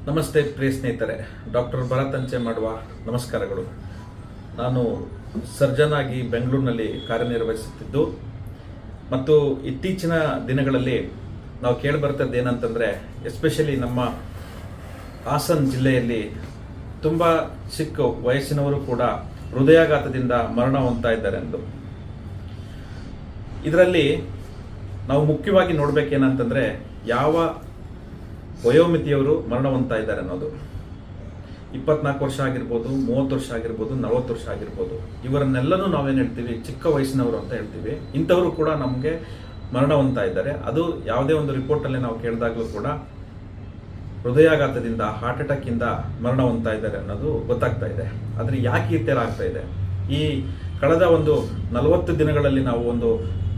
ನಮಸ್ತೆ ಪ್ರಿಯ ಸ್ನೇಹಿತರೆ, ಡಾಕ್ಟರ್ ಭರತ್ ಅಂಚೆ ಮಾಡುವ ನಮಸ್ಕಾರಗಳು. ನಾನು ಸರ್ಜನ್ ಆಗಿ ಬೆಂಗಳೂರಿನಲ್ಲಿ ಕಾರ್ಯನಿರ್ವಹಿಸುತ್ತಿದ್ದು ಮತ್ತು ಇತ್ತೀಚಿನ ದಿನಗಳಲ್ಲಿ ನಾವು ಕೇಳಿಬರ್ತದ್ದು ಏನಂತಂದರೆ, ಎಸ್ಪೆಷಲಿ ನಮ್ಮ ಹಾಸನ ಜಿಲ್ಲೆಯಲ್ಲಿ ತುಂಬ ಚಿಕ್ಕ ವಯಸ್ಸಿನವರು ಕೂಡ ಹೃದಯಾಘಾತದಿಂದ ಮರಣ ಹೊಂದ್ತಾ ಇದ್ದಾರೆ ಎಂದು. ಇದರಲ್ಲಿ ನಾವು ಮುಖ್ಯವಾಗಿ ನೋಡಬೇಕೇನಂತಂದರೆ, ಯಾವ ವಯೋಮಿತಿಯವರು ಮರಣ ಹೊಂದ್ತಾ ಇದ್ದಾರೆ ಅನ್ನೋದು. 24 ವರ್ಷ ಆಗಿರ್ಬೋದು, 30 ವರ್ಷ ಆಗಿರ್ಬೋದು, 40 ವರ್ಷ ಆಗಿರ್ಬೋದು, ಇವರನ್ನೆಲ್ಲನೂ ನಾವೇನು ಹೇಳ್ತೀವಿ, ಚಿಕ್ಕ ವಯಸ್ಸಿನವರು ಅಂತ ಹೇಳ್ತೀವಿ. ಇಂಥವರು ಕೂಡ ನಮಗೆ ಮರಣ ಹೊಂದ್ತಾ ಇದ್ದಾರೆ. ಅದು ಯಾವುದೇ ಒಂದು ರಿಪೋರ್ಟಲ್ಲಿ ನಾವು ಕೇಳಿದಾಗಲೂ ಕೂಡ ಹೃದಯಾಘಾತದಿಂದ, ಹಾರ್ಟ್ ಅಟ್ಯಾಕಿಂದ ಮರಣ ಹೊಂದ್ತಾ ಇದ್ದಾರೆ ಅನ್ನೋದು ಗೊತ್ತಾಗ್ತಾ ಇದೆ. ಆದರೆ ಯಾಕೆ ಈ ಥರ ಆಗ್ತಾ ಇದೆ? ಈ ಕಳೆದ ಒಂದು 40 ದಿನಗಳಲ್ಲಿ ನಾವು ಒಂದು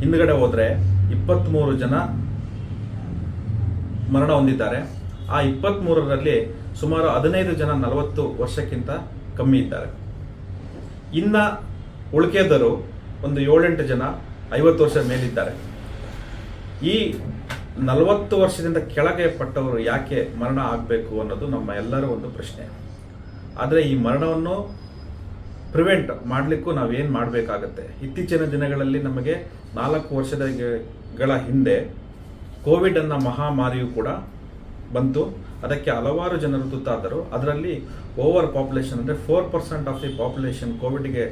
ಹಿಂದ್ಗಡೆ ಹೋದರೆ 23 ಜನ ಮರಣ ಹೊಂದಿದ್ದಾರೆ. ಆ 23ರಲ್ಲಿ ಸುಮಾರು 15 ಜನ 40 ವರ್ಷಕ್ಕಿಂತ ಕಮ್ಮಿ ಇದ್ದಾರೆ. ಇನ್ನ ಉಳಿಕೆದರು ಒಂದು 7-8 ಜನ 50 ವರ್ಷ ಮೇಲಿದ್ದಾರೆ. ಈ 40 ವರ್ಷದಿಂದ ಕೆಳಗೆ ಪಟ್ಟವರು ಯಾಕೆ ಮರಣ ಆಗಬೇಕು ಅನ್ನೋದು ನಮ್ಮ ಎಲ್ಲರ ಒಂದು ಪ್ರಶ್ನೆ. ಆದರೆ ಈ ಮರಣವನ್ನು ಪ್ರಿವೆಂಟ್ ಮಾಡಲಿಕ್ಕೂ ನಾವೇನು ಮಾಡಬೇಕಾಗತ್ತೆ? ಇತ್ತೀಚಿನ ದಿನಗಳಲ್ಲಿ ನಮಗೆ 4 ವರ್ಷಗಳ ಹಿಂದೆ ಕೋವಿಡ್ ಅನ್ನೋ ಮಹಾಮಾರಿಯು ಕೂಡ ಬಂತು. ಅದಕ್ಕೆ ಹಲವಾರು ಜನರು ತುತ್ತಾದರು. ಅದರಲ್ಲಿ ಓವರ್ ಪಾಪ್ಯುಲೇಷನ್ ಅಂದರೆ 4% ಆಫ್ ದಿ ಪಾಪ್ಯುಲೇಷನ್ ಕೋವಿಡ್ಗೆ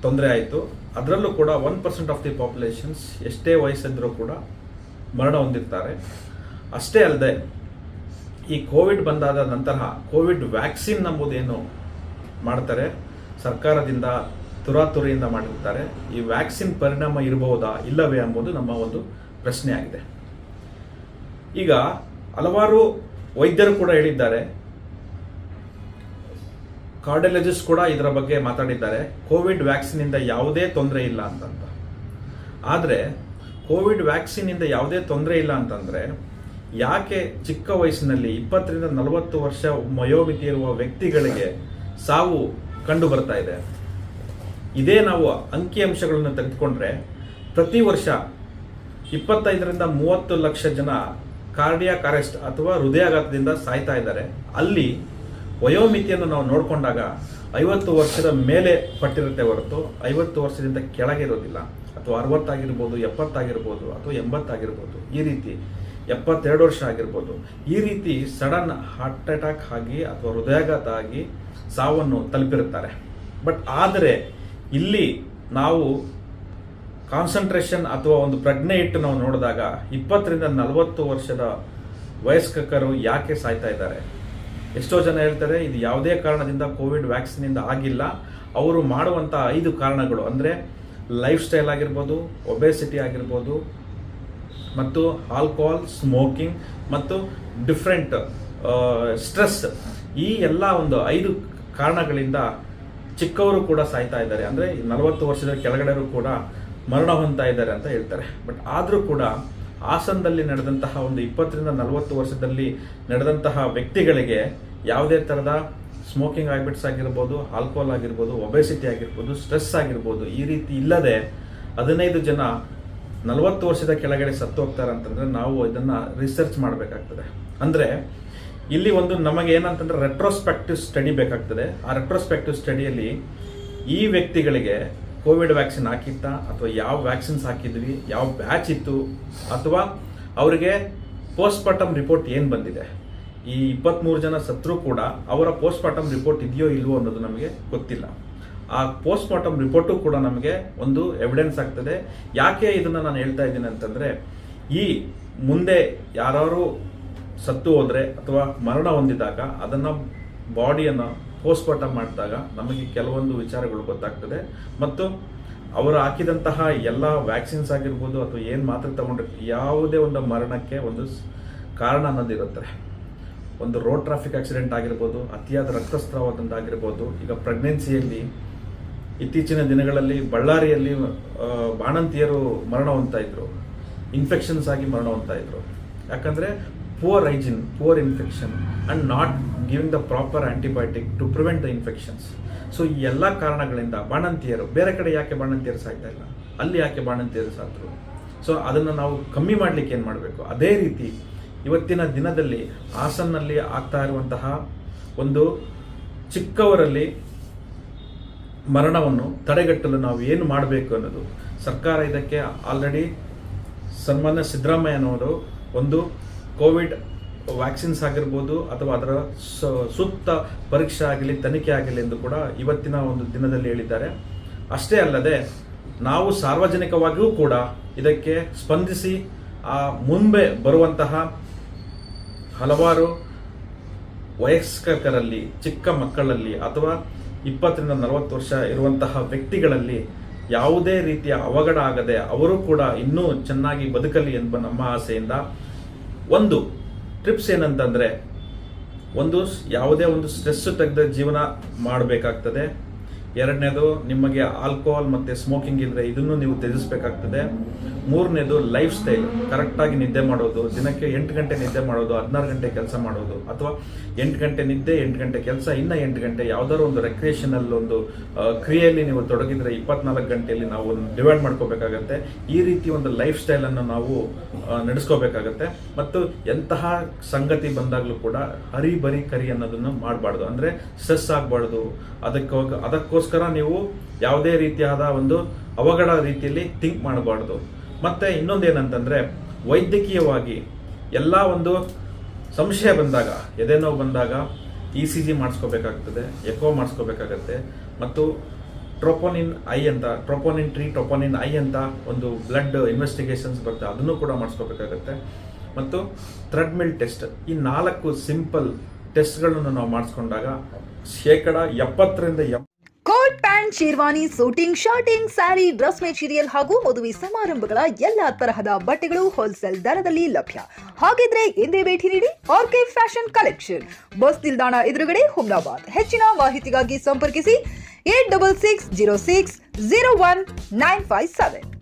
ತೊಂದರೆ ಆಯಿತು. ಅದರಲ್ಲೂ ಕೂಡ 1% ಆಫ್ ದಿ ಪಾಪ್ಯುಲೇಷನ್ಸ್ ಎಷ್ಟೇ ವಯಸ್ಸಿದ್ರೂ ಕೂಡ ಮರಣ ಹೊಂದಿರ್ತಾರೆ. ಅಷ್ಟೇ ಅಲ್ಲದೆ, ಈ ಕೋವಿಡ್ ಬಂದಾದ ನಂತರ ಕೋವಿಡ್ ವ್ಯಾಕ್ಸಿನ್ ಎಂಬುದೇನು ಮಾಡ್ತಾರೆ, ಸರ್ಕಾರದಿಂದ ತುರಾತುರಿಯಿಂದ ಮಾಡಿರ್ತಾರೆ. ಈ ವ್ಯಾಕ್ಸಿನ್ ಪರಿಣಾಮ ಇರಬಹುದಾ ಇಲ್ಲವೇ ಎಂಬುದು ನಮ್ಮ ಒಂದು ಪ್ರಶ್ನೆ ಆಗಿದೆ. ಈಗ ಹಲವಾರು ವೈದ್ಯರು ಕೂಡ ಹೇಳಿದ್ದಾರೆ, ಕಾರ್ಡಿಯಾಲಜಿಸ್ಟ್ ಕೂಡ ಇದರ ಬಗ್ಗೆ ಮಾತಾಡಿದ್ದಾರೆ, ಕೋವಿಡ್ ವ್ಯಾಕ್ಸಿನಿಂದ ಯಾವುದೇ ತೊಂದರೆ ಇಲ್ಲ ಅಂತಂತ. ಆದರೆ ಕೋವಿಡ್ ವ್ಯಾಕ್ಸಿನಿಂದ ಯಾವುದೇ ತೊಂದರೆ ಇಲ್ಲ ಅಂತಂದರೆ ಯಾಕೆ ಚಿಕ್ಕ ವಯಸ್ಸಿನಲ್ಲಿ 20ರಿಂದ 40 ವರ್ಷ ವಯೋಮಿತಿ ಇರುವ ವ್ಯಕ್ತಿಗಳಿಗೆ ಸಾವು ಕಂಡು ಬರ್ತಾ ಇದೆ? ಇದೇ ನಾವು ಅಂಕಿಅಂಶಗಳನ್ನು ತೆಗೆದುಕೊಂಡ್ರೆ ಪ್ರತಿ ವರ್ಷ 25ರಿಂದ 30 ಲಕ್ಷ ಜನ ಕಾರ್ಡಿಯಾಕ್ ಅರೆಸ್ಟ್ ಅಥವಾ ಹೃದಯಾಘಾತದಿಂದ ಸಾಯ್ತಾ ಇದ್ದಾರೆ. ಅಲ್ಲಿ ವಯೋಮಿತಿಯನ್ನು ನಾವು ನೋಡಿಕೊಂಡಾಗ 50 ವರ್ಷದ ಮೇಲೆ ಪಟ್ಟಿರುತ್ತೆ ಹೊರತು 50 ವರ್ಷದಿಂದ ಕೆಳಗೆ ಇರೋದಿಲ್ಲ. ಅಥವಾ 60 ಆಗಿರ್ಬೋದು, 70 ಆಗಿರ್ಬೋದು, ಅಥವಾ 80 ಆಗಿರ್ಬೋದು, ಈ ರೀತಿ 72 ವರ್ಷ ಆಗಿರ್ಬೋದು. ಈ ರೀತಿ ಸಡನ್ ಹಾರ್ಟ್ ಅಟ್ಯಾಕ್ ಆಗಿ ಅಥವಾ ಹೃದಯಾಘಾತ ಆಗಿ ಸಾವನ್ನು ತಲುಪಿರುತ್ತಾರೆ. ಬಟ್ ಆದರೆ ಇಲ್ಲಿ ನಾವು ಕಾನ್ಸಂಟ್ರೇಷನ್ ಅಥವಾ ಒಂದು ಪ್ರಜ್ಞೆ ಇಟ್ಟು ನಾವು ನೋಡಿದಾಗ 20ರಿಂದ 40 ವರ್ಷದ ವಯಸ್ಕರು ಯಾಕೆ ಸಾಯ್ತಾ ಇದ್ದಾರೆ? ಎಷ್ಟೋ ಜನ ಹೇಳ್ತಾರೆ ಇದು ಯಾವುದೇ ಕಾರಣದಿಂದ ಕೋವಿಡ್ ವ್ಯಾಕ್ಸಿನಿಂದ ಆಗಿಲ್ಲ. ಅವರು ಮಾಡುವಂಥ 5 ಕಾರಣಗಳು ಅಂದರೆ ಲೈಫ್ ಸ್ಟೈಲ್ ಆಗಿರ್ಬೋದು, ಒಬೆಸಿಟಿ ಆಗಿರ್ಬೋದು, ಮತ್ತು ಆಲ್ಕೋಹಾಲ್, ಸ್ಮೋಕಿಂಗ್ ಮತ್ತು ಡಿಫ್ರೆಂಟ್ ಸ್ಟ್ರೆಸ್. ಈ ಎಲ್ಲ ಒಂದು 5 ಕಾರಣಗಳಿಂದ ಚಿಕ್ಕವರು ಕೂಡ ಸಾಯ್ತಾ ಇದ್ದಾರೆ. ಅಂದರೆ 40 ವರ್ಷದ ಕೆಳಗಡೆಯವರು ಕೂಡ ಮರಣ ಹೊಂದ್ತಾ ಇದ್ದಾರೆ ಅಂತ ಹೇಳ್ತಾರೆ. ಬಟ್ ಆದರೂ ಕೂಡ ಹಾಸನದಲ್ಲಿ ನಡೆದಂತಹ ಒಂದು 20ರಿಂದ 40 ವರ್ಷದಲ್ಲಿ ನಡೆದಂತಹ ವ್ಯಕ್ತಿಗಳಿಗೆ ಯಾವುದೇ ಥರದ ಸ್ಮೋಕಿಂಗ್ ಹ್ಯಾಬಿಟ್ಸ್ ಆಗಿರ್ಬೋದು, ಆಲ್ಕೋಹಾಲ್ ಆಗಿರ್ಬೋದು, ಒಬೆಸಿಟಿ ಆಗಿರ್ಬೋದು, ಸ್ಟ್ರೆಸ್ ಆಗಿರ್ಬೋದು, ಈ ರೀತಿ ಇಲ್ಲದೆ 15 ಜನ 40 ವರ್ಷದ ಕೆಳಗಡೆ ಸತ್ತು ಹೋಗ್ತಾರೆ ಅಂತಂದರೆ ನಾವು ಇದನ್ನು ರಿಸರ್ಚ್ ಮಾಡಬೇಕಾಗ್ತದೆ. ಅಂದರೆ ಇಲ್ಲಿ ಒಂದು ನಮಗೆ ಏನಂತಂದರೆ ರೆಟ್ರೋಸ್ಪೆಕ್ಟಿವ್ ಸ್ಟಡಿ ಬೇಕಾಗ್ತದೆ. ಆ ರೆಟ್ರೋಸ್ಪೆಕ್ಟಿವ್ ಸ್ಟಡಿಯಲ್ಲಿ ಈ ವ್ಯಕ್ತಿಗಳಿಗೆ ಕೋವಿಡ್ ವ್ಯಾಕ್ಸಿನ್ ಹಾಕಿತ್ತಾ, ಅಥವಾ ಯಾವ ವ್ಯಾಕ್ಸಿನ್ಸ್ ಹಾಕಿದ್ವಿ, ಯಾವ ಬ್ಯಾಚ್ ಇತ್ತು, ಅಥವಾ ಅವರಿಗೆ ಪೋಸ್ಟ್ಮಾರ್ಟಮ್ ರಿಪೋರ್ಟ್ ಏನು ಬಂದಿದೆ. ಈ 23 ಜನ ಸತ್ರು ಕೂಡ ಅವರ ಪೋಸ್ಟ್ಮಾರ್ಟಮ್ ರಿಪೋರ್ಟ್ ಇದೆಯೋ ಇಲ್ವೋ ಅನ್ನೋದು ನಮಗೆ ಗೊತ್ತಿಲ್ಲ. ಆ ಪೋಸ್ಟ್ಮಾರ್ಟಮ್ ರಿಪೋರ್ಟು ಕೂಡ ನಮಗೆ ಒಂದು ಎವಿಡೆನ್ಸ್ ಆಗ್ತದೆ. ಯಾಕೆ ಇದನ್ನು ನಾನು ಹೇಳ್ತಾ ಇದ್ದೀನಿ ಅಂತಂದರೆ, ಈ ಮುಂದೆ ಯಾರು ಸತ್ತು ಹೋದರೆ ಅಥವಾ ಮರಣ ಹೊಂದಿದಾಗ ಅದನ್ನು ಬಾಡಿಯನ್ನು ಪೋಸ್ಟ್ಮಾರ್ಟಮ್ ಮಾಡಿದಾಗ ನಮಗೆ ಕೆಲವೊಂದು ವಿಚಾರಗಳು ಗೊತ್ತಾಗ್ತದೆ. ಮತ್ತು ಅವರು ಹಾಕಿದಂತಹ ಎಲ್ಲ ವ್ಯಾಕ್ಸಿನ್ಸ್ ಆಗಿರ್ಬೋದು ಅಥವಾ ಏನು ಮಾತ್ರೆ ತಗೊಂಡಿರ್ತಾರೆ, ಯಾವುದೇ ಒಂದು ಮರಣಕ್ಕೆ ಒಂದು ಕಾರಣ ಅನ್ನೋದಿರುತ್ತೆ. ಒಂದು ರೋಡ್ ಟ್ರಾಫಿಕ್ ಆಕ್ಸಿಡೆಂಟ್ ಆಗಿರ್ಬೋದು, ಅತಿಯಾದ ರಕ್ತಸ್ರಾವದಿಂದಾಗಿರ್ಬೋದು. ಈಗ ಪ್ರೆಗ್ನೆನ್ಸಿಯಲ್ಲಿ ಇತ್ತೀಚಿನ ದಿನಗಳಲ್ಲಿ ಬಳ್ಳಾರಿಯಲ್ಲಿ ಬಾಣಂತಿಯರು ಮರಣ ಹೊಂದ್ತಾ ಇದ್ರು, ಇನ್ಫೆಕ್ಷನ್ಸ್ ಆಗಿ ಮರಣ ಹೊಂದ್ತಾ ಇದ್ರು. ಯಾಕಂದರೆ poor hygiene, poor infection and not giving the proper antibiotic to prevent the infections. So ಈ ಎಲ್ಲ ಕಾರಣಗಳಿಂದ ಬಾಣಂತಿಯರು, ಬೇರೆ ಕಡೆ ಯಾಕೆ ಬಾಣಂತಿಯರು ಸಾಯ್ತಾ ಇಲ್ಲ, ಅಲ್ಲಿ ಯಾಕೆ ಬಾಣಂತಿಯರು ಸಾತ್ರು? ಸೊ ಅದನ್ನು ನಾವು ಕಮ್ಮಿ ಮಾಡಲಿಕ್ಕೆ ಏನು ಮಾಡಬೇಕು? ಅದೇ ರೀತಿ ಇವತ್ತಿನ ದಿನದಲ್ಲಿ ಹಾಸನ್ನಲ್ಲಿ ಆಗ್ತಾ ಇರುವಂತಹ ಒಂದು ಚಿಕ್ಕವರಲ್ಲಿ ಮರಣವನ್ನು ತಡೆಗಟ್ಟಲು ನಾವು ಏನು ಮಾಡಬೇಕು ಅನ್ನೋದು ಸರ್ಕಾರ ಇದಕ್ಕೆ ಆಲ್ರೆಡಿ ಸನ್ಮಾನ್ಯ ಸಿದ್ದರಾಮಯ್ಯನವರು ಒಂದು ಕೋವಿಡ್ ವ್ಯಾಕ್ಸಿನ್ಸ್ ಆಗಿರ್ಬೋದು ಅಥವಾ ಅದರ ಸೂಕ್ತ ಪರೀಕ್ಷೆ ಆಗಲಿ ತನಿಖೆ ಆಗಲಿ ಎಂದು ಕೂಡ ಇವತ್ತಿನ ಒಂದು ದಿನದಲ್ಲಿ ಹೇಳಿದ್ದಾರೆ. ಅಷ್ಟೇ ಅಲ್ಲದೆ ನಾವು ಸಾರ್ವಜನಿಕವಾಗಿಯೂ ಕೂಡ ಇದಕ್ಕೆ ಸ್ಪಂದಿಸಿ ಮುಂದೆ ಬರುವಂತಹ ಹಲವಾರು ವಯಸ್ಕರಲ್ಲಿ, ಚಿಕ್ಕ ಮಕ್ಕಳಲ್ಲಿ ಅಥವಾ 20 ರಿಂದ 40 ವರ್ಷ ಇರುವಂತಹ ವ್ಯಕ್ತಿಗಳಲ್ಲಿ ಯಾವುದೇ ರೀತಿಯ ಅವಘಡ ಆಗದೆ ಅವರು ಕೂಡ ಇನ್ನೂ ಚೆನ್ನಾಗಿ ಬದುಕಲಿ ಎಂಬ ನಮ್ಮ ಆಸೆಯಿಂದ ಒಂದು ಟ್ರಿಪ್ಸ್ ಏನಂತಂದರೆ, ಯಾವುದೇ ಒಂದು ಸ್ಟ್ರೆಸ್ ತೆಗೆದ ಜೀವನ ಮಾಡಬೇಕಾಗ್ತದೆ. ಎರಡನೇದು, ನಿಮಗೆ ಆಲ್ಕೋಹಾಲ್ ಮತ್ತು ಸ್ಮೋಕಿಂಗ್ ಇದ್ದರೆ ಇದನ್ನು ನೀವು ತ್ಯಜಿಸಬೇಕಾಗ್ತದೆ. ಮೂರನೇದು, ಲೈಫ್ ಸ್ಟೈಲ್ ಕರೆಕ್ಟಾಗಿ ನಿದ್ದೆ ಮಾಡೋದು, ದಿನಕ್ಕೆ 8 ಗಂಟೆ ನಿದ್ದೆ ಮಾಡೋದು, 16 ಗಂಟೆ ಕೆಲಸ ಮಾಡೋದು, ಅಥವಾ 8 ಗಂಟೆ ನಿದ್ದೆ 8 ಗಂಟೆ ಕೆಲಸ, ಇನ್ನು 8 ಗಂಟೆ ಯಾವುದಾದ್ರು ಒಂದು ರೆಕ್ರಿಯೇಷನಲ್ ಒಂದು ಕ್ರಿಯೆಯಲ್ಲಿ ನೀವು ತೊಡಗಿದ್ರೆ 24 ಗಂಟೆಯಲ್ಲಿ ನಾವು ಡಿವೈಡ್ ಮಾಡ್ಕೋಬೇಕಾಗತ್ತೆ. ಈ ರೀತಿ ಒಂದು ಲೈಫ್ ಸ್ಟೈಲನ್ನು ನಾವು ನಡೆಸ್ಕೋಬೇಕಾಗತ್ತೆ. ಮತ್ತು ಎಂತಹ ಸಂಗತಿ ಬಂದಾಗಲೂ ಕೂಡ ಹರಿಬರಿ ಕರಿ ಅನ್ನೋದನ್ನು ಮಾಡಬಾರ್ದು, ಅಂದರೆ ಸ್ಟ್ರೆಸ್ ಆಗಬಾರ್ದು. ಅದಕ್ಕೋಸ್ಕರ ನೀವು ಯಾವುದೇ ರೀತಿಯಾದ ಒಂದು ಅವಘಡ ರೀತಿಯಲ್ಲಿ ಥಿಂಕ್ ಮಾಡಬಾರ್ದು. ಮತ್ತು ಇನ್ನೊಂದೇನಂತಂದರೆ, ವೈದ್ಯಕೀಯವಾಗಿ ಎಲ್ಲ ಒಂದು ಸಂಶಯ ಬಂದಾಗ, ಎದೆನೋವು ಬಂದಾಗ ECG ಮಾಡಿಸ್ಕೋಬೇಕಾಗ್ತದೆ, ಎಕೋ ಮಾಡಿಸ್ಕೋಬೇಕಾಗತ್ತೆ. ಮತ್ತು ಟ್ರೋಪೋನಿನ್ ಐ ಅಂತ ಒಂದು ಬ್ಲಡ್ ಇನ್ವೆಸ್ಟಿಗೇಷನ್ಸ್ ಬರುತ್ತೆ, ಅದನ್ನು ಕೂಡ ಮಾಡಿಸ್ಕೋಬೇಕಾಗತ್ತೆ. ಮತ್ತು ಥ್ರೆಡ್ಮಿಲ್ ಟೆಸ್ಟ್, ಈ 4 ಸಿಂಪಲ್ ಟೆಸ್ಟ್ಗಳನ್ನು ನಾವು ಮಾಡಿಸ್ಕೊಂಡಾಗ 70% coat pant, sherwani, suiting, shirting, sari, dress material ಹಾಗೂ ಮದುವೆ ಸಮಾರಂಭಗಳ ಎಲ್ಲಾ ತರಹದ ಬಟ್ಟೆಗಳು ಹೋಲ್ಸೇಲ್ ದರದಲ್ಲಿ ಲಭ್ಯ. ಹಾಗಿದ್ರೆ ಎಂದೇ ಭೇಟಿ ನೀಡಿ ಆರ್ಕೆ ಫ್ಯಾಷನ್ ಕಲೆಕ್ಷನ್, ಬಸ್ ನಿಲ್ದಾಣ ಎದುರುಗಡೆ, ಹುಮ್ನಾಬಾದ್. ಹೆಚ್ಚಿನ ಮಾಹಿತಿಗಾಗಿ ಸಂಪರ್ಕಿಸಿ 8660601957.